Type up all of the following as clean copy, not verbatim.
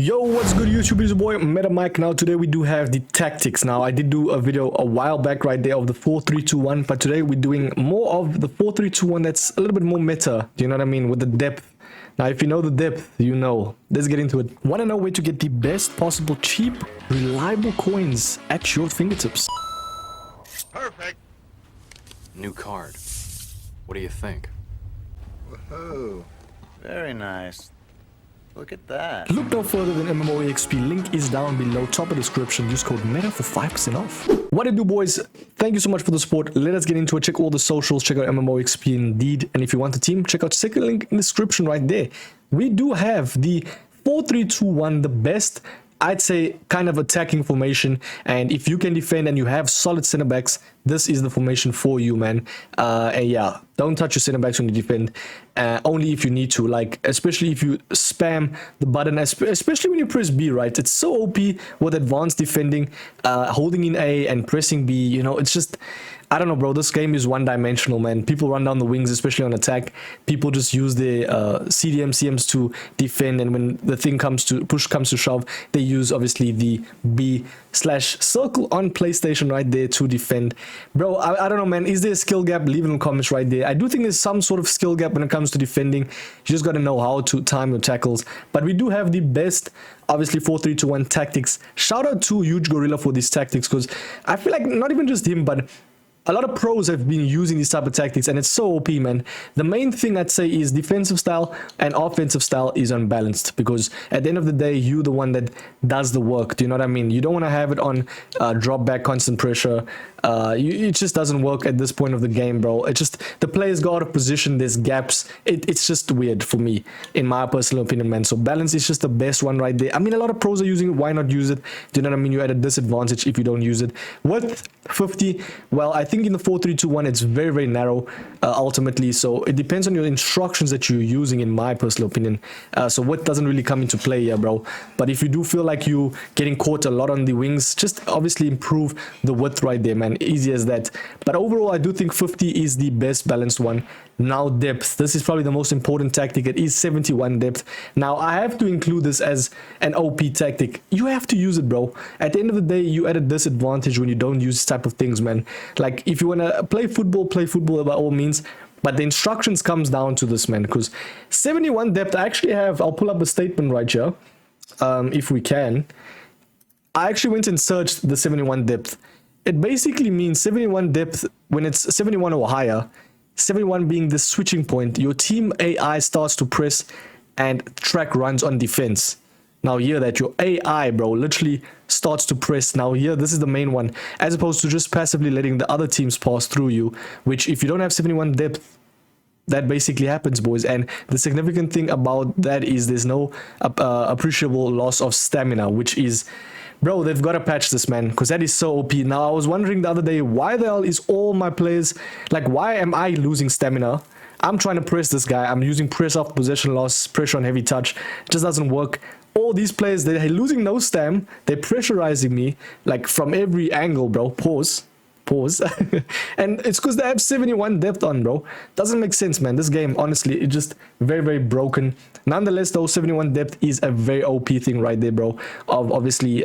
Yo, what's good YouTube? It's your boy MetaMike. Now today we do have the tactics. Now I did do a video a while back right there of the 4-3-2-1, but today we're doing more of the 4-3-2-1 that's a little bit more meta, do you know what I mean, with the depth. Now if you know the depth, you know. Let's get into it. Want to know where to get the best possible cheap, reliable coins at your fingertips? Perfect. New card. What do you think? Whoa, very nice. Look at that. Look no further than MMOEXP. Link is down below, top of description. Use code META for 5% off. What it do, boys? Thank you so much for the support. Let us get into it. Check all the socials. Check out MMOEXP indeed. And if you want the team, check out second link in the description right there. We do have the 4-3-2-1, the best, I'd say, kind of attacking formation. And if you can defend and you have solid center backs, this is the formation for you, man. And yeah, don't touch your center backs when you defend. Only if you need to, like, especially if you spam the button, especially when you press B, right? It's so OP with advanced defending, holding in A and pressing B, you know, it's just, I don't know, bro. This game is one-dimensional, man. People run down the wings, especially on attack. People just use their CMs to defend, and when the thing comes to push comes to shove, they use obviously the B/circle on PlayStation right there to defend. Bro, I don't know, man. Is there a skill gap? Leave it in the comments right there. I do think there's some sort of skill gap when it comes to defending. You just got to know how to time your tackles. But we do have the best, obviously, 4-3-2-1 tactics. Shout out to Huge Gorilla for these tactics, because I feel like not even just him, but a lot of pros have been using these type of tactics, and it's so OP, man. The main thing I'd say is defensive style and offensive style is unbalanced, because at the end of the day, you're the one that does the work. Do you know what I mean? You don't want to have it on drop back, constant pressure. It just doesn't work at this point of the game, bro. It just, the players go out of position, there's gaps. It's just weird for me, in my personal opinion, man. So balance is just the best one right there. I mean, a lot of pros are using it. Why not use it? Do you know what I mean? You're at a disadvantage if you don't use it. With 50, well, I think in the 4-3-2-1 it's very, very narrow ultimately, so it depends on your instructions that you're using, in my personal opinion. So width doesn't really come into play here, bro. But if you do feel like you getting caught a lot on the wings, just obviously improve the width right there, man. Easy as that. But overall, I do think 50 is the best balanced one. Now depth, this is probably the most important tactic. It is 71 depth. Now I have to include this as an OP tactic. You have to use it, bro. At the end of the day, you at a disadvantage when you don't use this type of things, man. Like, if you want to play football by all means, but the instructions comes down to this, man, because 71 depth, I actually have, I'll pull up a statement right here, if we can. I actually went and searched the 71 depth. It basically means 71 depth when it's 71 or higher, 71 being the switching point. Your team AI starts to press and track runs on defense. Now here that your AI, bro, literally starts to press. Now here, this is the main one, as opposed to just passively letting the other teams pass through you, which if you don't have 71 depth, that basically happens, boys. And the significant thing about that is there's no appreciable loss of stamina, which is, bro, they've got to patch this, man, because that is so OP. Now, I was wondering the other day, why the hell is all my players, like, why am I losing stamina? I'm trying to press this guy. I'm using press off possession loss, pressure on heavy touch. It just doesn't work. All these players, they're losing no stam. They're pressurizing me, like, from every angle, bro. Pause. And it's because they have 71 depth on, bro. Doesn't make sense, man. This game, honestly, it's just very, very broken. Nonetheless, though, 71 depth is a very OP thing right there, bro. Of obviously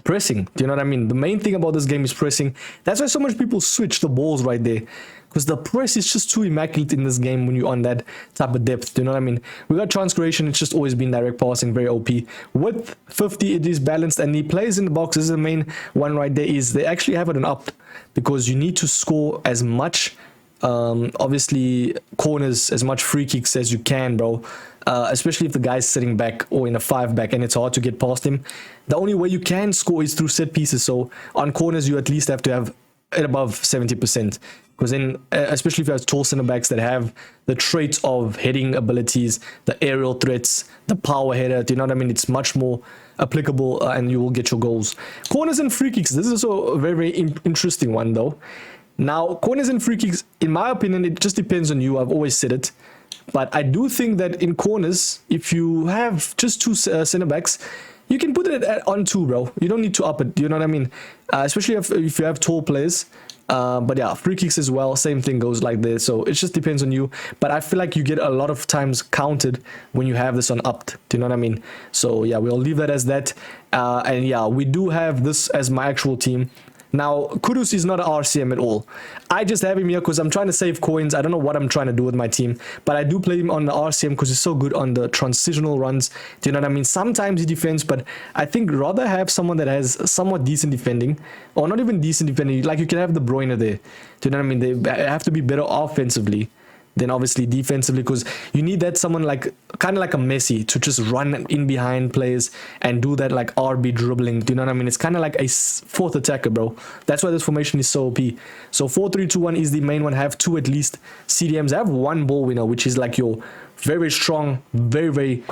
pressing. Do you know what I mean? The main thing about this game is pressing. That's why so much people switch the balls right there, because the press is just too immaculate in this game when you're on that type of depth. Do you know what I mean? We got chance creation. It's just always been direct passing, very OP. With 50, it is balanced, and the plays in the box, this is the main one right there, is they actually have it an up, because you need to score as much obviously corners, as much free kicks as you can, bro. Especially if the guy's sitting back or in a 5-back and it's hard to get past him. The only way you can score is through set pieces. So on corners, you at least have to have it above 70%. Because then, especially if you have tall center backs that have the traits of heading abilities, the aerial threats, the power header, do you know what I mean? It's much more applicable and you will get your goals. Corners and free kicks. This is also a very, very interesting one, though. Now, corners and free kicks, in my opinion, it just depends on you. I've always said it. But I do think that in corners, if you have just two center backs, you can put it on 2, bro. You don't need to up it. Do you know what I mean? Especially if you have tall players. But yeah, free kicks as well, same thing goes like this. So it just depends on you. But I feel like you get a lot of times counted when you have this on upped. Do you know what I mean? So yeah, we'll leave that as that. And yeah, we do have this as my actual team. Now, Kudus is not an RCM at all. I just have him here because I'm trying to save coins. I don't know what I'm trying to do with my team, but I do play him on the RCM because he's so good on the transitional runs. Do you know what I mean? Sometimes he defends, but I think rather have someone that has somewhat decent defending, or not even decent defending. Like you can have De Bruyne there. Do you know what I mean? They have to be better offensively than obviously defensively, because you need that someone like kind of like a Messi to just run in behind players and do that like RB dribbling. Do you know what I mean? It's kind of like a fourth attacker, bro. That's why this formation is so OP. So 4-3-2-1 is the main one. Have two at least CDMs. I have one ball winner, which is like your very strong, very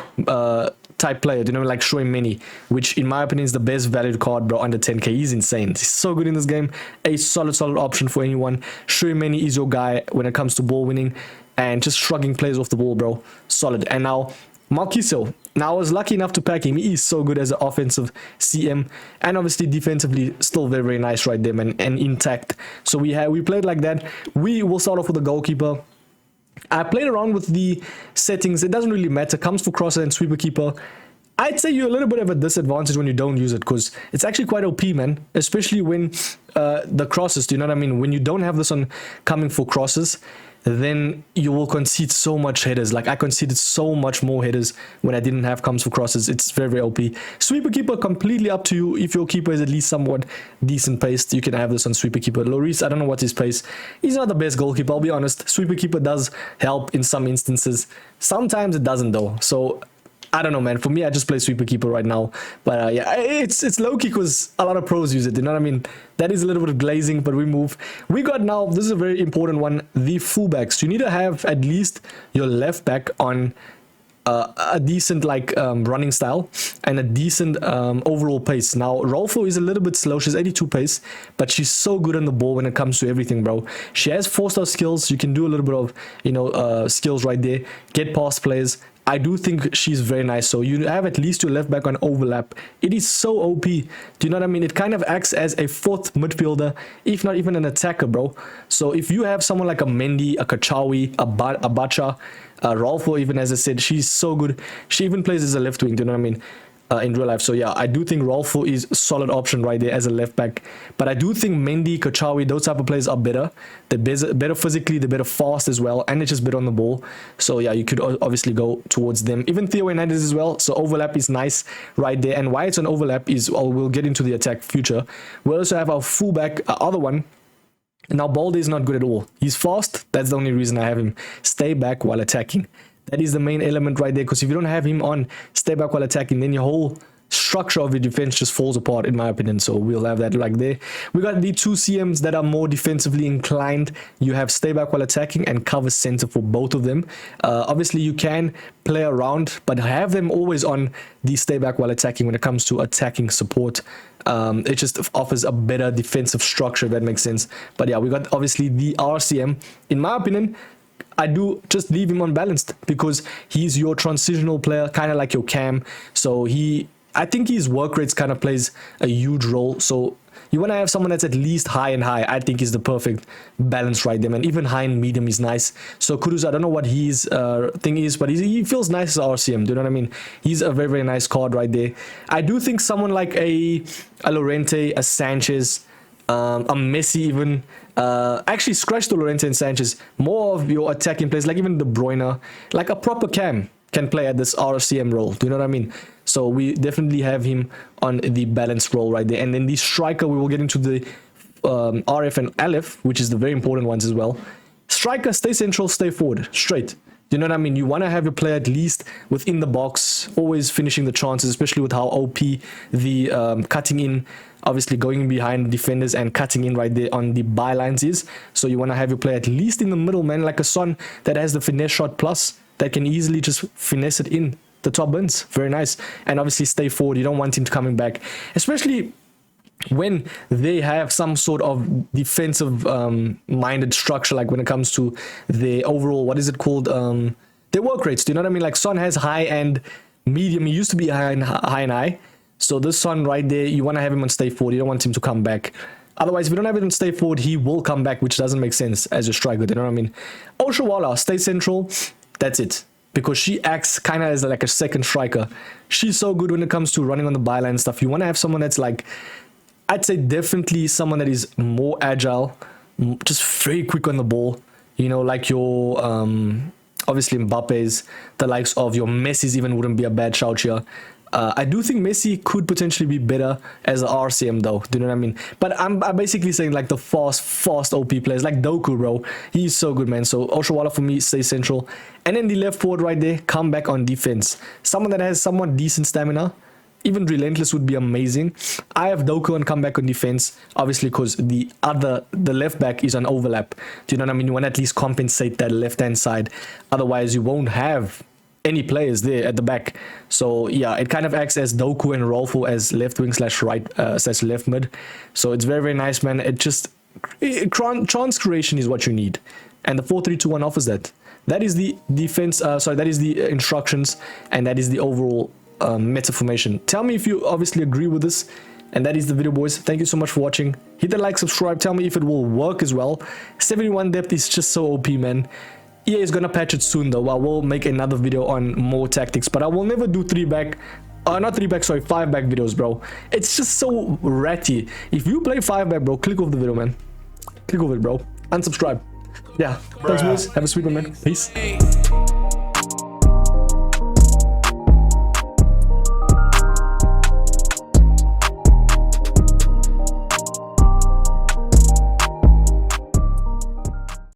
type player, you know, like showing many, which in my opinion is the best valued card, bro. Under 10k, he's insane. He's so good in this game. A solid option for anyone. Showing many is your guy when it comes to ball winning and just shrugging players off the ball, bro. Solid. And now Marquisio. Now I was lucky enough to pack him. He is so good as an offensive CM, and obviously defensively still very nice right there, man, and intact. So we played like that. We will start off with the goalkeeper. I played around with the settings. It doesn't really matter. Comes for crosser and sweeper keeper. I'd say you're a little bit of a disadvantage when you don't use it, because it's actually quite OP, man. Especially when the crosses, do you know what I mean? When you don't have this on coming for crosses, then you will concede so much headers. Like I conceded so much more headers when I didn't have comes for crosses. It's very OP. Sweeper keeper, completely up to you. If your keeper is at least somewhat decent paced, you can have this on sweeper keeper. Lloris, I don't know what his pace. He's not the best goalkeeper, I'll be honest. Sweeper keeper does help in some instances. Sometimes it doesn't though. So I don't know, man. For me, I just play sweeper keeper right now. But yeah, it's low key because a lot of pros use it. You know what I mean? That is a little bit of glazing, but we move. We got now, this is a very important one, the fullbacks. You need to have at least your left back on a decent like running style and a decent overall pace. Now Rolfo is a little bit slow. She's 82 pace, but she's so good on the ball when it comes to everything, bro. She has 4-star skills. You can do a little bit of, you know, skills right there, get past players. I do think she's very nice. So you have at least your left back on overlap. It is so OP. Do you know what I mean? It kind of acts as a fourth midfielder, if not even an attacker, bro. So if you have someone like a Mendy, a Kachawi, a Bacha, Rolfo, even as I said, she's so good. She even plays as a left wing. Do you know what I mean? In real life. So yeah, I do think Rolfo is a solid option right there as a left back. But I do think Mendy, Kachawi, those type of players are better. They're better physically, they're better fast as well, and it's just better on the ball. So yeah, you could obviously go towards them. Even Theo Hernandez as well. So overlap is nice right there. And why it's an overlap is, well, we'll get into the attack future. We also have our fullback, other one. Now Balde is not good at all. He's fast. That's the only reason I have him. Stay back while attacking. That is the main element right there, because if you don't have him on stay back while attacking, then your whole structure of your defense just falls apart, in my opinion. So we'll have that like there. We got the two CMs that are more defensively inclined. You have stay back while attacking and cover center for both of them. Obviously you can play around, but have them always on the stay back while attacking when it comes to attacking support. It just offers a better defensive structure, if that makes sense. But yeah, we got obviously the RCM. In my opinion, I do just leave him unbalanced because he's your transitional player, kind of like your Cam. So I think his work rates kind of plays a huge role. So you want to have someone that's at least high and high. I think is the perfect balance right there, man. Even high and medium is nice. So Kudus, I don't know what his thing is, but he feels nice as RCM. Do you know what I mean? He's a very nice card right there. I do think someone like a Llorente, a Sanchez, a Messi even, actually scratch the Llorente and Sanchez, more of your attacking players, like even De Bruyne, like a proper Cam can play at this RCM role. Do you know what I mean? So we definitely have him on the balanced role right there. And then the striker, we will get into the RF and Aleph, which is the very important ones as well. Striker, stay central, stay forward, straight. You know what I mean? You want to have your player at least within the box, always finishing the chances, especially with how OP the cutting in, obviously going behind defenders and cutting in right there on the bylines is. So you want to have your player at least in the middle, man, like a Son that has the finesse shot plus that can easily just finesse it in the top bins. Very nice. And obviously stay forward. You don't want him to coming back, especially when they have some sort of defensive minded structure, like when it comes to the overall, what is it called, their work rates. Do you know what I mean? Like Son has high and medium. He used to be high and high. So this Son right there, you want to have him on stay forward. You don't want him to come back. Otherwise, if you don't have it on stay forward, he will come back, which doesn't make sense as your striker. You know what I mean? Oshawala, stay central. That's it. Because she acts kind of as like a second striker. She's so good when it comes to running on the byline and stuff. You want to have someone that's like, I'd say definitely someone that is more agile, just very quick on the ball. You know, like your, obviously Mbappe's, the likes of your Messi's even wouldn't be a bad shout here. I do think Messi could potentially be better as an RCM though. Do you know what I mean? But I'm basically saying like the fast OP players like Doku, bro. He's so good, man. So Oshawala for me, stay central. And then the left forward right there, come back on defense. Someone that has somewhat decent stamina. Even Relentless would be amazing. I have Doku on comeback on defense, obviously because the left back is on overlap. Do you know what I mean? You want to at least compensate that left-hand side. Otherwise, you won't have any players there at the back. So yeah, it kind of acts as Doku and Rolfo as left wing / right / left mid. So it's very, very nice, man. It just chance creation is what you need, and the 4-3-2-1 offers that. That is the defense. That is the instructions, and that is the overall meta formation. Tell me if you obviously agree with this. And that is the video, boys. Thank you so much for watching. Hit the like, subscribe. Tell me if it will work as well. 71 depth is just so OP, man. EA is gonna patch it soon though. I will make another video on more tactics, but I will never do 5-back videos, bro. It's just so ratty. If you play 5-back, bro, click off the video, man. Click off it, bro. Unsubscribe. Yeah. Thanks, boys. Have a sweet one, man. Peace.